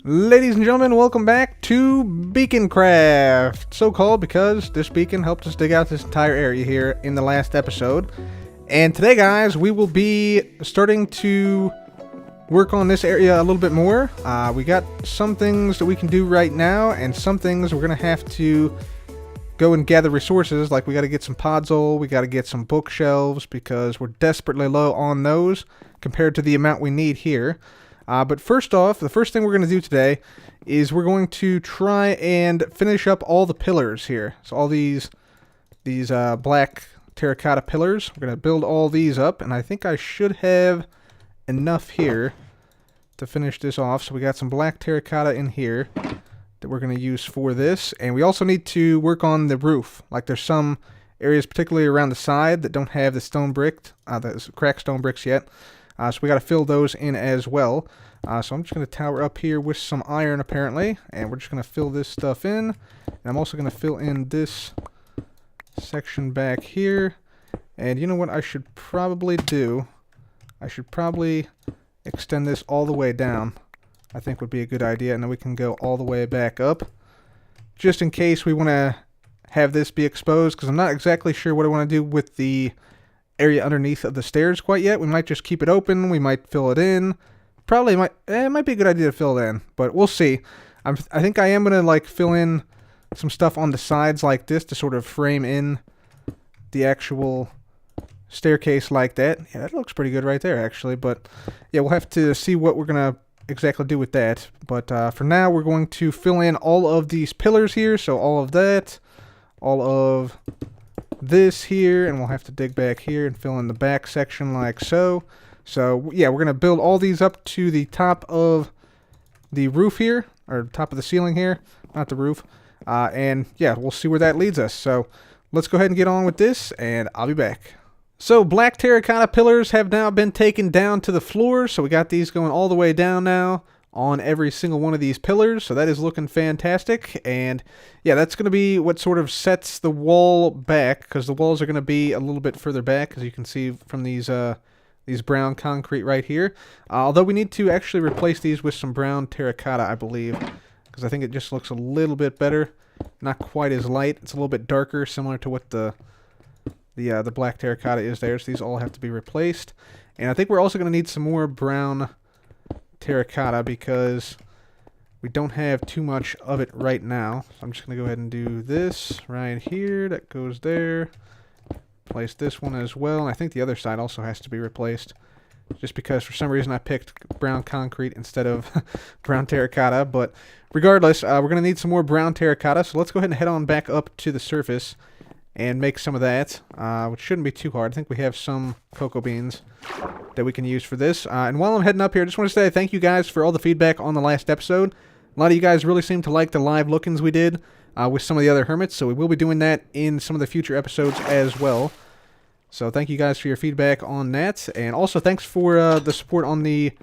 Ladies and gentlemen, welcome back to Beaconcraft. So called because this beacon helped us dig out this entire area here in the last episode. And today, guys, we will be starting to work on this area a little bit more. We got some things that we can do right now, and some things we're going to have to go and gather resources. Like we got to get some podzol, we got to get some bookshelves, because we're desperately low on those compared to the amount we need here. But first off, the first thing we're going to do today is we're going to try and finish up all the pillars here. So all these black terracotta pillars, we're going to build all these up, and I think I should have enough here to finish this off. So we got some black terracotta in here that we're going to use for this, and we also need to work on the roof. Like there's some areas, particularly around the side, that don't have the stone brick, the cracked stone bricks yet. So we got to fill those in as well. So I'm just going to tower up here with some iron, apparently, and we're just going to fill this stuff in. And I'm also going to fill in this section back here. And you know what I should probably do? I should probably extend this all the way down. I think would be a good idea, and then we can go all the way back up, just in case we want to have this be exposed, because I'm not exactly sure what I want to do with the area underneath of the stairs quite yet. We might just keep it open, we might fill it in. Probably might, it might be a good idea to fill it in, but we'll see. I think I am going to fill in some stuff on the sides like this to sort of frame in the actual staircase like that. Yeah, that looks pretty good right there, actually, but yeah, we'll have to see what we're going to exactly do with that. But for now, we're going to fill in all of these pillars here, so all of that, all of this here, and we'll have to dig back here and fill in the back section like so. So yeah, we're going to build all these up to the top of the roof here, or top of the ceiling here, not the roof. And yeah, we'll see where that leads us. So let's go ahead and get on with this, and I'll be back. So black terracotta pillars have now been taken down to the floor, so we got these going all the way down now on every single one of these pillars, so that is looking fantastic. And yeah, that's going to be what sort of sets the wall back, because the walls are going to be a little bit further back, as you can see from these brown concrete right here. Although we need to actually replace these with some brown terracotta, I believe, because I think it just looks a little bit better. Not quite as light. It's a little bit darker, similar to what the black terracotta is there. So these all have to be replaced. And I think we're also going to need some more brown terracotta, because we don't have too much of it right now. So I'm just going to go ahead and do this right here. That goes there. Place this one as well. And I think the other side also has to be replaced, just because for some reason I picked brown concrete instead of brown terracotta. But regardless, we're going to need some more brown terracotta. So let's go ahead and head on back up to the surface and make some of that, which shouldn't be too hard. I think we have some cocoa beans that we can use for this. And while I'm heading up here, I just want to say thank you guys for all the feedback on the last episode. A lot of you guys really seem to like the live look-ins we did with some of the other hermits, so we will be doing that in some of the future episodes as well. So thank you guys for your feedback on that. And also thanks for the support on the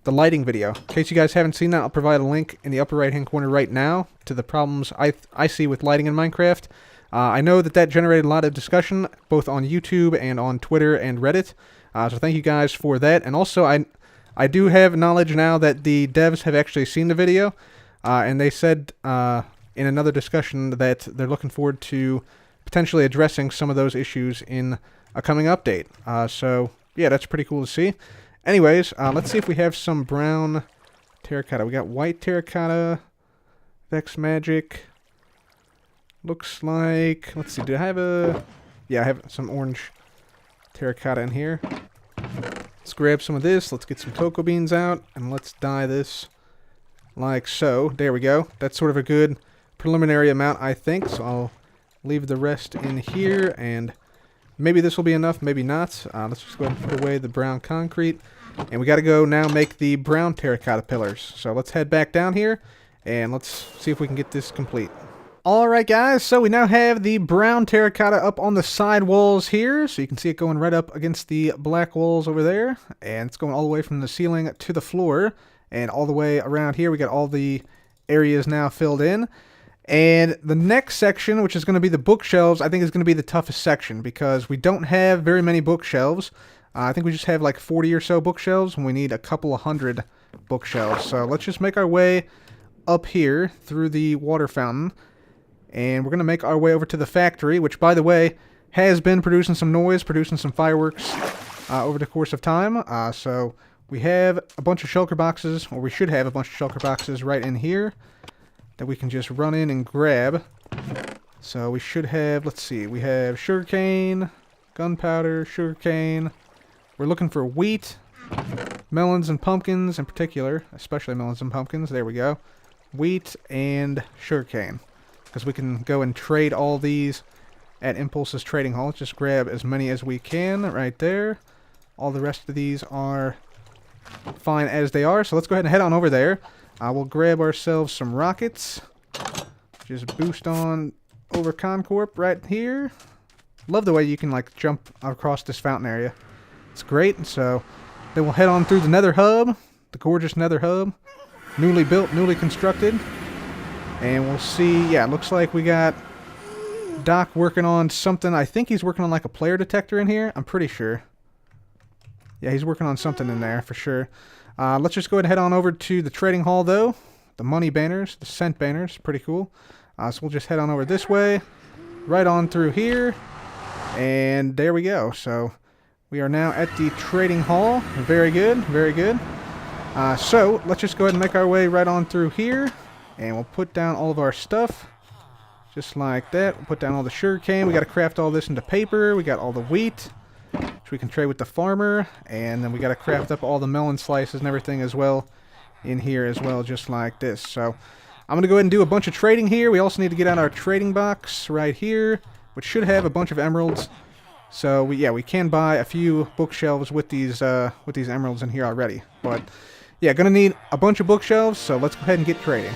lighting video. In case you guys haven't seen that, I'll provide a link in the upper right-hand corner right now to the problems I see with lighting in Minecraft. I know that generated a lot of discussion, both on YouTube and on Twitter and Reddit. So thank you guys for that. And also, I do have knowledge now that the devs have actually seen the video. And they said in another discussion that they're looking forward to potentially addressing some of those issues in a coming update. So, yeah, that's pretty cool to see. Anyways, let's see if we have some brown terracotta. We got white terracotta, Vex Magic. Looks like, let's see, do I have yeah, I have some orange terracotta in here. Let's grab some of this, let's get some cocoa beans out, and let's dye this like so. There we go. That's sort of a good preliminary amount, I think, so I'll leave the rest in here, and maybe this will be enough, maybe not. Let's just go ahead and put away the brown concrete, and we got to go now make the brown terracotta pillars. So let's head back down here, and let's see if we can get this complete. Alright guys, so we now have the brown terracotta up on the side walls here, so you can see it going right up against the black walls over there, and it's going all the way from the ceiling to the floor, and all the way around here we got all the areas now filled in. And the next section, which is going to be the bookshelves, I think is going to be the toughest section, because we don't have very many bookshelves. I think we just have like 40 or so bookshelves, and we need a couple of hundred bookshelves. So let's just make our way up here through the water fountain. And we're going to make our way over to the factory, which, by the way, has been producing some noise, producing some fireworks over the course of time. So we have a bunch of shulker boxes, or we should have a bunch of shulker boxes right in here that we can just run in and grab. So we should have, let's see, we have sugarcane, gunpowder, sugarcane. We're looking for wheat, melons and pumpkins in particular, especially melons and pumpkins. There we go. Wheat and sugarcane. Because we can go and trade all these at Impulse's trading hall. Let's just grab as many as we can right there. All the rest of these are fine as they are. So let's go ahead and head on over there. We'll grab ourselves some rockets. Just boost on over Con Corp right here. Love the way you can like jump across this fountain area. It's great. So then we'll head on through the Nether hub, the gorgeous Nether hub, newly built, newly constructed. And we'll see, yeah, it looks like we got Doc working on something. I think he's working on like a player detector in here. I'm pretty sure. Yeah, he's working on something in there for sure. Let's just go ahead and head on over to the trading hall though. The money banners, the cent banners, pretty cool. So we'll just head on over this way, right on through here. And there we go. So we are now at the trading hall. Very good, very good. So let's just go ahead and make our way right on through here. And we'll put down all of our stuff, just like that. We'll put down all the sugarcane. We got to craft all this into paper. We got all the wheat, which we can trade with the farmer. And then we got to craft up all the melon slices and everything as well in here as well, just like this. So I'm going to go ahead and do a bunch of trading here. We also need to get out our trading box right here, which should have a bunch of emeralds. So we can buy a few bookshelves with these emeralds in here already. But yeah, going to need a bunch of bookshelves. So let's go ahead and get trading.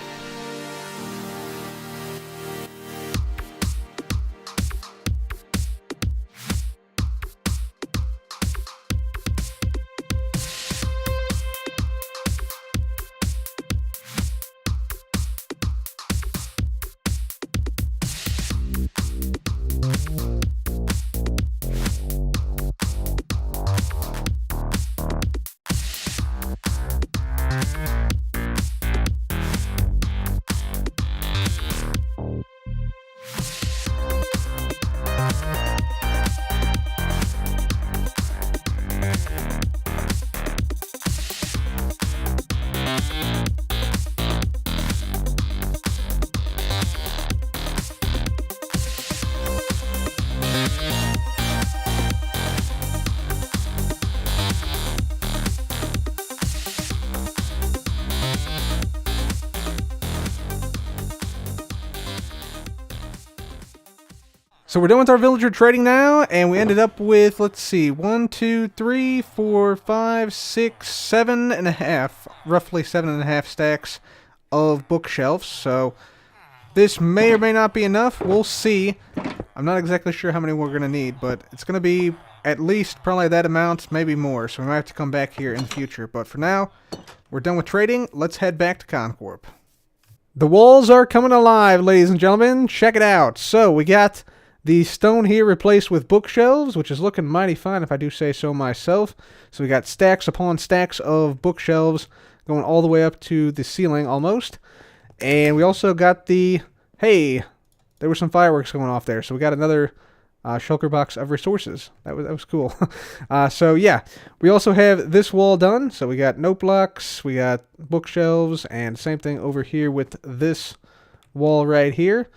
So we're done with our villager trading now, and we ended up with, let's see, 1, 2, 3, 4, 5, 6, 7.5, roughly 7.5 stacks of bookshelves. So this may or may not be enough. We'll see. I'm not exactly sure how many we're going to need, but it's going to be at least probably that amount, maybe more. So we might have to come back here in the future. But for now, we're done with trading. Let's head back to Con Corp. The walls are coming alive, ladies and gentlemen. Check it out. So we got the stone here replaced with bookshelves, which is looking mighty fine if I do say so myself. So we got stacks upon stacks of bookshelves going all the way up to the ceiling almost. And we also got the, hey, there were some fireworks going off there. So we got another shulker box of resources. That was cool. So yeah, we also have this wall done. So we got note blocks, we got bookshelves, and same thing over here with this wall right here.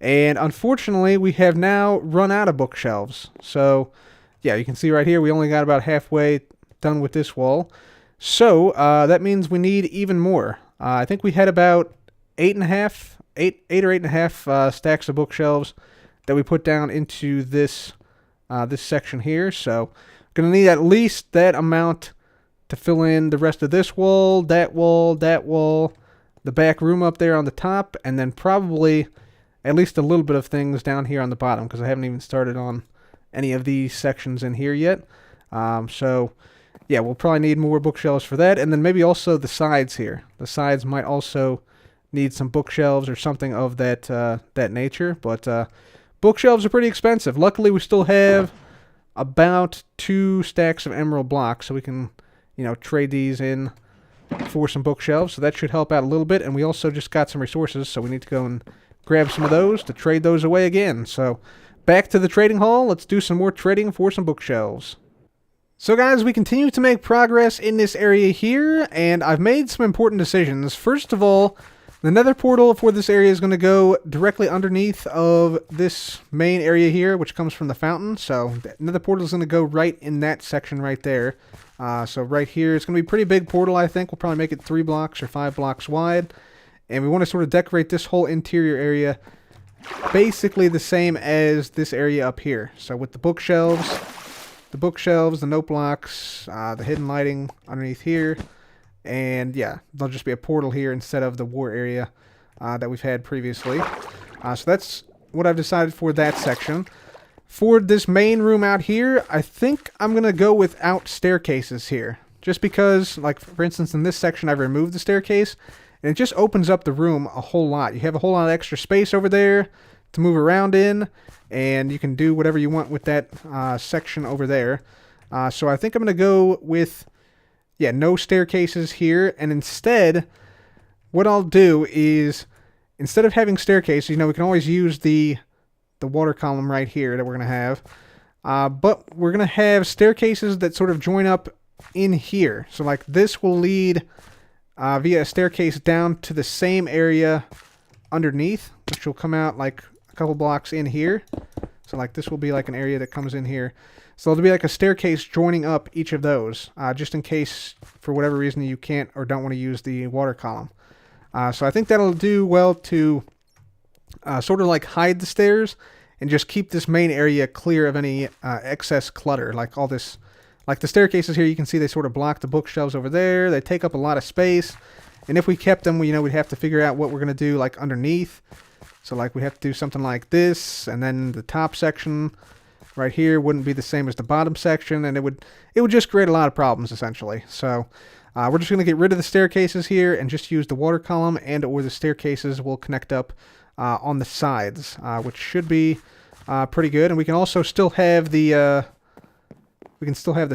And unfortunately, we have now run out of bookshelves. So, yeah, you can see right here, we only got about halfway done with this wall. So, that means we need even more. I think we had about 8 or 8.5 stacks of bookshelves that we put down into this this section here. So, going to need at least that amount to fill in the rest of this wall, that wall, the back room up there on the top, and then probably at least a little bit of things down here on the bottom, because I haven't even started on any of these sections in here yet. So, yeah, we'll probably need more bookshelves for that, and then maybe also the sides here. The sides might also need some bookshelves or something of that that nature, but bookshelves are pretty expensive. Luckily, we still have about 2 stacks of emerald blocks, so we can, trade these in for some bookshelves, so that should help out a little bit. And we also just got some resources, so we need to go and grab some of those to trade those away again. So back to the trading hall. Let's do some more trading for some bookshelves. So guys, we continue to make progress in this area here, and I've made some important decisions. First of all, the Nether Portal for this area is going to go directly underneath of this main area here, which comes from the fountain. So the Nether Portal is going to go right in that section right there. So right here, it's going to be a pretty big portal, I think. We'll probably make it 3 blocks or 5 blocks wide. And we want to sort of decorate this whole interior area basically the same as this area up here. So with the bookshelves, the note blocks, the hidden lighting underneath here. And yeah, there'll just be a portal here instead of the war area that we've had previously. So that's what I've decided for that section. For this main room out here, I think I'm going to go without staircases here. Just because, like, for instance, in this section, I've removed the staircase. And it just opens up the room a whole lot. You have a whole lot of extra space over there to move around in. And you can do whatever you want with that section over there. So I think I'm going to go with, yeah, no staircases here. And instead, what I'll do is, instead of having staircases, you know, we can always use the water column right here that we're going to have. But we're going to have staircases that sort of join up in here. So like this will lead via a staircase down to the same area underneath, which will come out like a couple blocks in here. So like this will be like an area that comes in here. So there'll be like a staircase joining up each of those, just in case for whatever reason you can't or don't want to use the water column. So I think that'll do well to sort of like hide the stairs and just keep this main area clear of any excess clutter. Like all this, like the staircases here, you can see they sort of block the bookshelves over there. They take up a lot of space. And if we kept them, you know, we'd have to figure out what we're going to do like underneath. So like we have to do something like this, and then the top section right here wouldn't be the same as the bottom section, and it would just create a lot of problems essentially. So we're just going to get rid of the staircases here and just use the water column, and or the staircases will connect up on the sides, which should be pretty good. And we can also still have the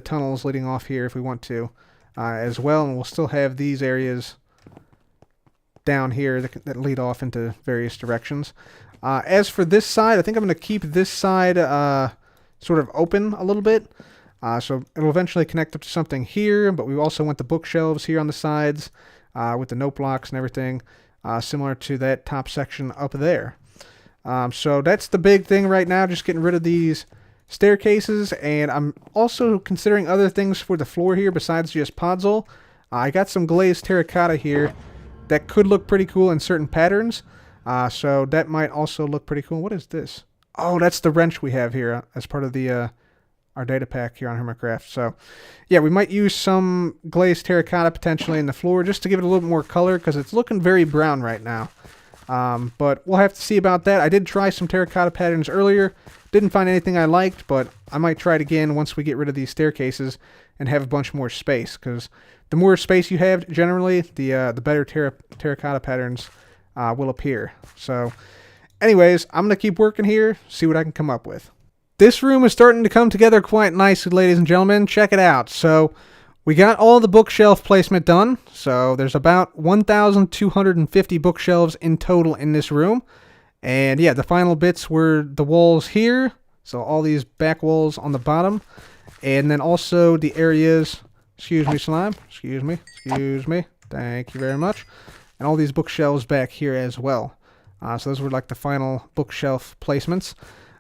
tunnels leading off here if we want to as well, and we'll still have these areas down here that lead off into various directions. As for this side, I think I'm going to keep this side sort of open a little bit. So it'll eventually connect up to something here, but we also want the bookshelves here on the sides with the note blocks and everything, similar to that top section up there. So that's the big thing right now, just getting rid of these staircases, and I'm also considering other things for the floor here besides just podzol. I got some glazed terracotta here that could look pretty cool in certain patterns, so that might also look pretty cool. What is this? Oh, that's the wrench we have here as part of the our data pack here on Hermitcraft. So yeah, we might use some glazed terracotta potentially in the floor just to give it a little more color, because it's looking very brown right now. But we'll have to see about that. I did try some terracotta patterns earlier. Didn't find anything I liked, but I might try it again once we get rid of these staircases and have a bunch more space, because the more space you have, generally, the better terracotta patterns will appear. So anyways, I'm going to keep working here, see what I can come up with. This room is starting to come together quite nicely, ladies and gentlemen. Check it out. So we got all the bookshelf placement done. So there's about 1,250 bookshelves in total in this room. And yeah, the final bits were the walls here. So all these back walls on the bottom. And then also the areas, excuse me, slime, excuse me. Thank you very much. And all these bookshelves back here as well. So those were like the final bookshelf placements.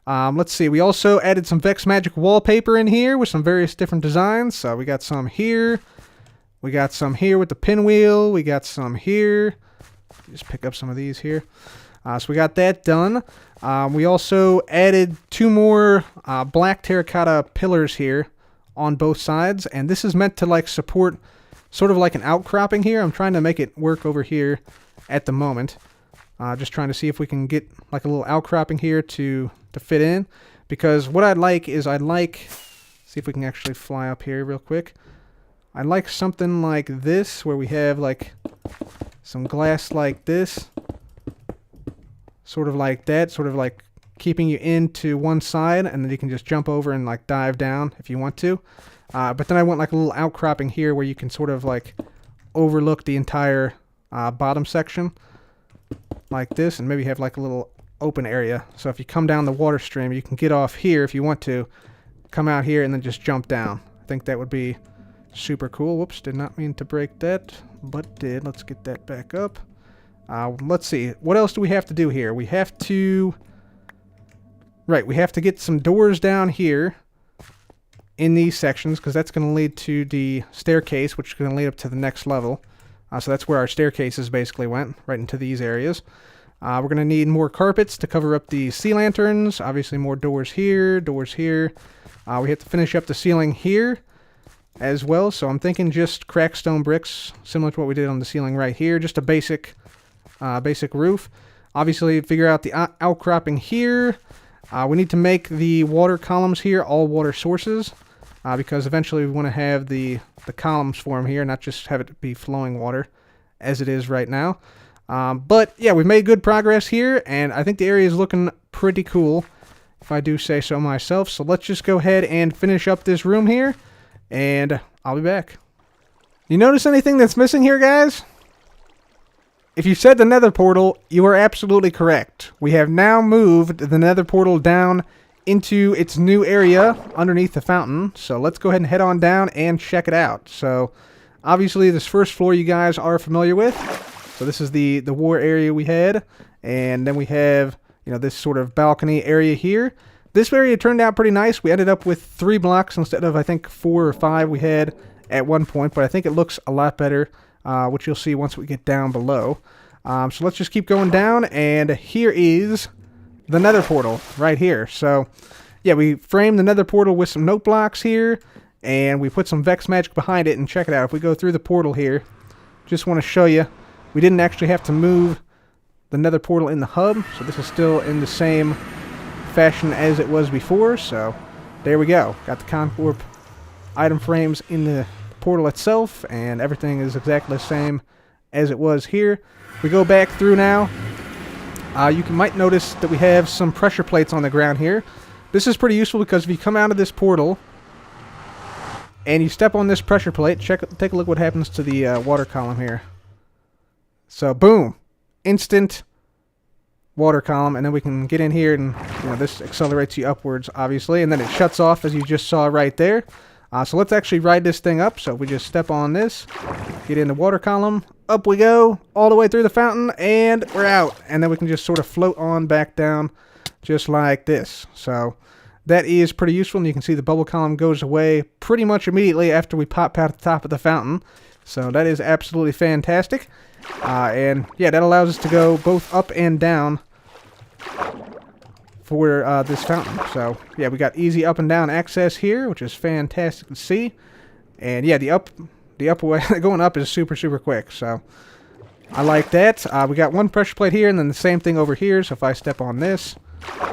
Let's see, we also added some Vex Magic wallpaper in here with some various different designs. So we got some here. We got some here with the pinwheel. We got some here. Just pick up some of these here. So we got that done. We also added 2 more black terracotta pillars here on both sides. And this is meant to like support sort of like an outcropping here. I'm trying to make it work over here at the moment. Just trying to see if we can get like a little outcropping here to fit in. Because what I'd like is see if we can actually fly up here real quick. I'd like something like this where we have like some glass like this. Sort of like that, sort of like keeping you into one side, and then you can just jump over and like dive down if you want to. But then I want like a little outcropping here where you can sort of like overlook the entire bottom section like this, and maybe have like a little open area. So if you come down the water stream, you can get off here if you want to, come out here and then just jump down. I think that would be super cool. Whoops, did not mean to break that, but did. Let's get that back up. Let's see, what else do we have to do here? We have to... Right, we have to get some doors down here in these sections, because that's going to lead to the staircase, which is going to lead up to the next level. So that's where our staircases basically went, right into these areas. We're going to need more carpets to cover up the sea lanterns. Obviously more doors here, doors here. We have to finish up the ceiling here as well, so I'm thinking just cracked stone bricks, similar to what we did on the ceiling right here, just a basic roof. Obviously figure out the outcropping here. We need to make the water columns here all water sources, because eventually we want to have the columns form here, not just have it be flowing water as it is right now. But yeah, we've made good progress here, and I think the area is looking pretty cool, if I do say so myself. So let's just go ahead and finish up this room here, and I'll be back. You notice anything that's missing here, guys? If you said the Nether Portal, you are absolutely correct. We have now moved the Nether Portal down into its new area underneath the fountain. So let's go ahead and head on down and check it out. So obviously this first floor you guys are familiar with. So this is the war area we had. And then we have, you know, this sort of balcony area here. This area turned out pretty nice. We ended up with 3 blocks instead of, I think, 4 or 5 we had at one point. But I think it looks a lot better, which you'll see once we get down below. So let's just keep going down, and here is the Nether Portal right here. So yeah, we framed the Nether Portal with some note blocks here, and we put some Vex magic behind it, and check it out. If we go through the portal here, just want to show you, we didn't actually have to move the Nether Portal in the hub, so this is still in the same fashion as it was before. So there we go. Got the Con Corp item frames in the portal itself, and everything is exactly the same as it was here. We go back through now. You might notice that we have some pressure plates on the ground here. This is pretty useful because if you come out of this portal and you step on this pressure plate, take a look what happens to the water column here. So boom, instant water column, and then we can get in here, and you know, this accelerates you upwards obviously, and then it shuts off as you just saw right there. So let's actually ride this thing up. So if we just step on this, get in the water column, up we go, all the way through the fountain, and we're out. And then we can just sort of float on back down, just like this. So that is pretty useful, and you can see the bubble column goes away pretty much immediately after we pop out at the top of the fountain. So that is absolutely fantastic. And yeah, that allows us to go both up and down for this fountain. So yeah, we got easy up and down access here, which is fantastic to see. And yeah, the up way going up is super quick. So I like that. We got one pressure plate here, and then the same thing over here. So if I step on this,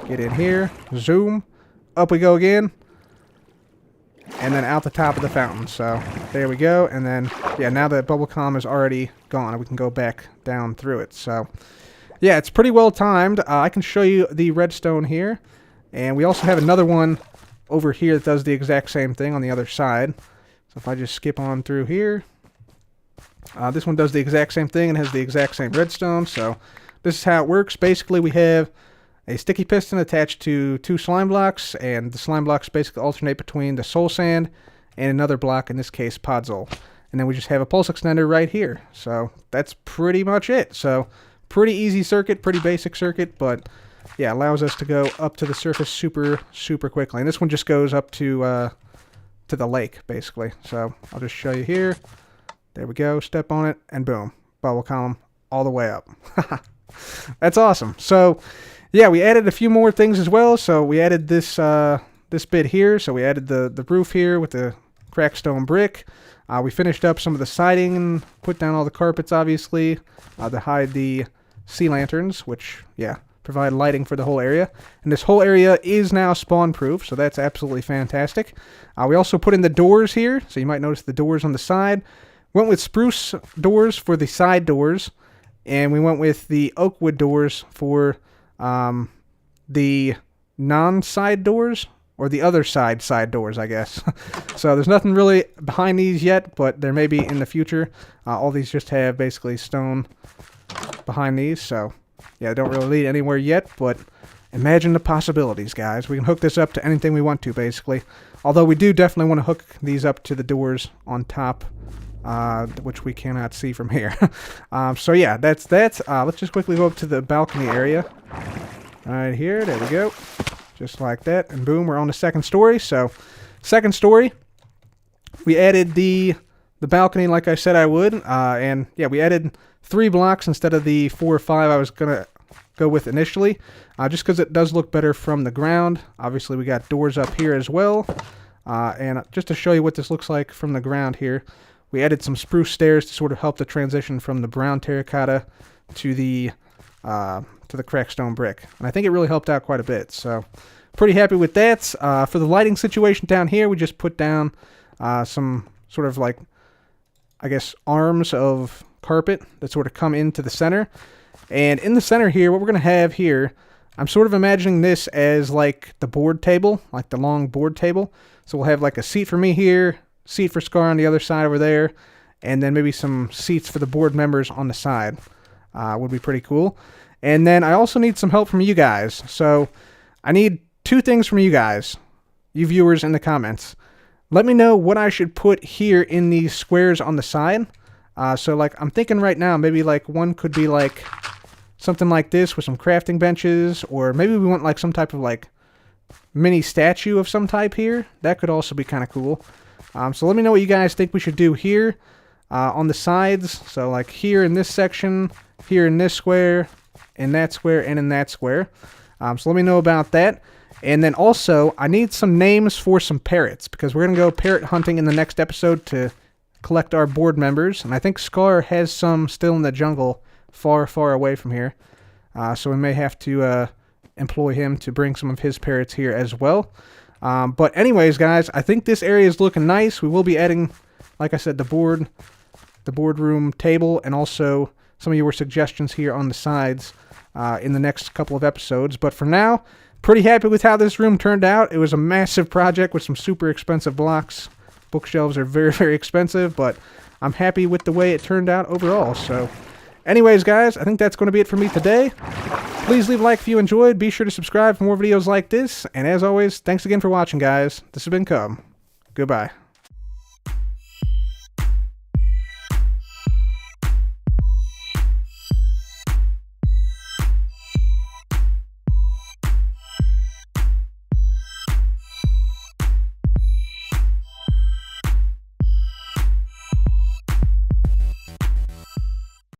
get in here, zoom, up we go again, and then out the top of the fountain. So there we go. And then yeah, now the bubble column is already gone, and we can go back down through it. So yeah, it's pretty well timed. I can show you the redstone here. And we also have another one over here that does the exact same thing on the other side. So if I just skip on through here, this one does the exact same thing and has the exact same redstone. So this is how it works. Basically, we have a sticky piston attached to 2 slime blocks, and the slime blocks basically alternate between the soul sand and another block, in this case, podzol. And then we just have a pulse extender right here. So that's pretty much it. So pretty easy circuit, pretty basic circuit, but yeah, allows us to go up to the surface super quickly. And this one just goes up to the lake, basically. So I'll just show you here. There we go. Step on it, and boom, bubble column all the way up. That's awesome. So yeah, we added a few more things as well. So we added this this bit here. So we added the roof here with the cracked stone brick. We finished up some of the siding and put down all the carpets, obviously, to hide the sea lanterns, which, yeah, provide lighting for the whole area. And this whole area is now spawn-proof, so that's absolutely fantastic. We also put in the doors here, so you might notice the doors on the side. Went with spruce doors for the side doors, and we went with the oak wood doors for the non-side doors, or the other side doors, I guess. So there's nothing really behind these yet, but there may be in the future. All these just have basically stone behind these, so yeah, they don't really lead anywhere yet, but imagine the possibilities, guys. We can hook this up to anything we want to, basically. Although we do definitely want to hook these up to the doors on top, which we cannot see from here. So yeah, that's that. Let's just quickly go up to the balcony area. Right here, there we go. Just like that, and boom, we're on the second story. So, second story, we added the balcony like I said I would, and yeah, we added 3 blocks instead of the 4 or 5 I was gonna go with initially, just because it does look better from the ground. Obviously, we got doors up here as well, and just to show you what this looks like from the ground here, we added some spruce stairs to sort of help the transition from the brown terracotta to the cracked stone brick, and I think it really helped out quite a bit. So, pretty happy with that. For the lighting situation down here, we just put down some sort of like, I guess, arms of carpet that sort of come into the center. And in the center here, what we're going to have here, I'm sort of imagining this as like the board table, like the long board table. So we'll have like a seat for me here, seat for Scar on the other side over there, and then maybe some seats for the board members on the side. Would be pretty cool. And then I also need some help from you guys. So I need 2 things from you guys, you viewers in the comments. Let me know what I should put here in these squares on the side. So like I'm thinking right now, maybe like one could be like something like this with some crafting benches, or maybe we want like some type of like mini statue of some type here. That could also be kind of cool. So let me know what you guys think we should do here on the sides. So like here in this section, here in this square, in that square, and in that square. So let me know about that. And then also, I need some names for some parrots, because we're going to go parrot hunting in the next episode to collect our board members. And I think Scar has some still in the jungle far, far away from here. So we may have to employ him to bring some of his parrots here as well. But anyways, guys, I think this area is looking nice. We will be adding, like I said, the boardroom table, and also some of your suggestions here on the sides in the next couple of episodes. But for now, pretty happy with how this room turned out. It was a massive project with some super expensive blocks. Bookshelves are very, very expensive, but I'm happy with the way it turned out overall. So anyways, guys, I think that's going to be it for me today. Please leave a like if you enjoyed. Be sure to subscribe for more videos like this. And as always, thanks again for watching, guys. This has been Cub. Goodbye.